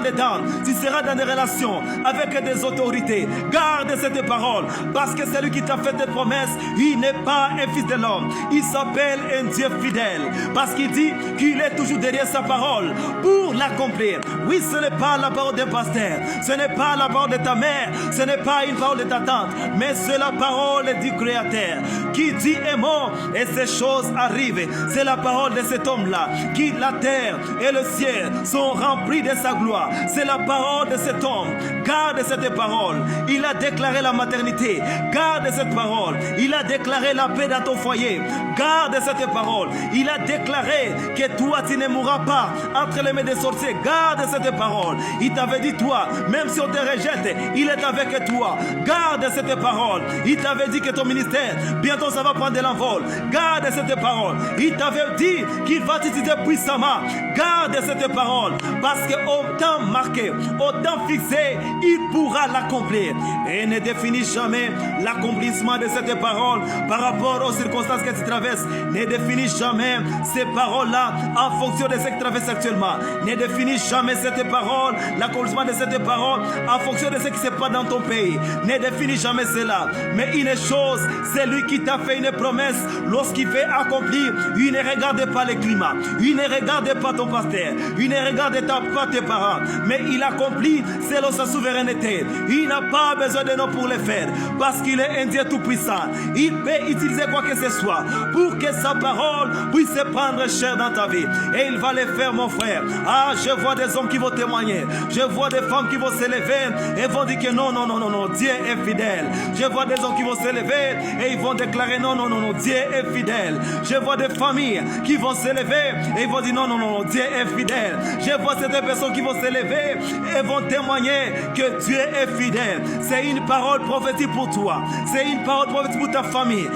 dedans, tu seras dans des relations avec des autorités. Garde cette parole, parce que celui qui t'a fait des promesses, il n'est pas un fils de l'homme, il s'appelle un Dieu fidèle, parce qu'il dit qu'il est toujours derrière sa parole pour l'accomplir. Oui, ce n'est pas la parole d'un pasteur, ce n'est pas la parole de ta mère, ce n'est pas une parole de ta tante, mais c'est la parole du Créateur qui dit un mot et ces choses arrivent. C'est la parole de cet homme-là, qui la terre et le ciel sont remplis de sa gloire. C'est la parole de cet homme. Garde cette parole. Il a déclaré la maternité. Garde cette parole. Il a déclaré la paix dans ton foyer. Garde cette parole. Il a déclaré que toi tu ne mourras pas entre les mains des sorciers. Garde cette parole. Il t'avait dit toi, même si on te rejette, il est avec toi. Garde cette parole. Il t'avait dit que ton ministère, bientôt ça va prendre de l'envol. Garde cette parole. Il t'avait dit qu'il va t'utiliser puissamment. Garde cette parole. Parce que au temps marqué, au temps fixé, il pourra l'accomplir. Et ne définis jamais l'accomplissement de cette parole par rapport aux circonstances que tu traverses. Ne définis jamais ces paroles-là en fonction de ce que tu traverses actuellement. Ne définis jamais cette parole, l'accomplissement de cette parole en fonction de ce qui se passe dans ton pays. Ne définis jamais cela. Mais une chose, c'est lui qui t'a fait une promesse. Lorsqu'il fait accomplir, il ne regarde pas le climat, il ne regarde pas ton pasteur, il ne regarde pas tes parents, mais il accomplit selon sa souveraineté. Il n'a pas besoin de nous pour le faire, parce qu'il est un Dieu tout-puissant. Il peut utiliser quoi que ce soit pour que sa parole puisse prendre chair dans ta vie. Et il va le faire, mon frère. Ah, je vois des hommes qui vont témoigner. Je vois des femmes qui vont s'élever et vont dire que non, non, non, non, non, Dieu est fidèle. Je vois des hommes qui vont s'élever et ils vont déclarer non, non, non, non, Dieu est fidèle. Je vois des familles qui vont s'élever et ils vont dire non, non, non, Dieu est fidèle. Je vois certaines personnes qui vont s'élever et vont témoigner que Dieu est fidèle. C'est une parole prophétique pour toi. C'est une parole prophétique pour ta famille.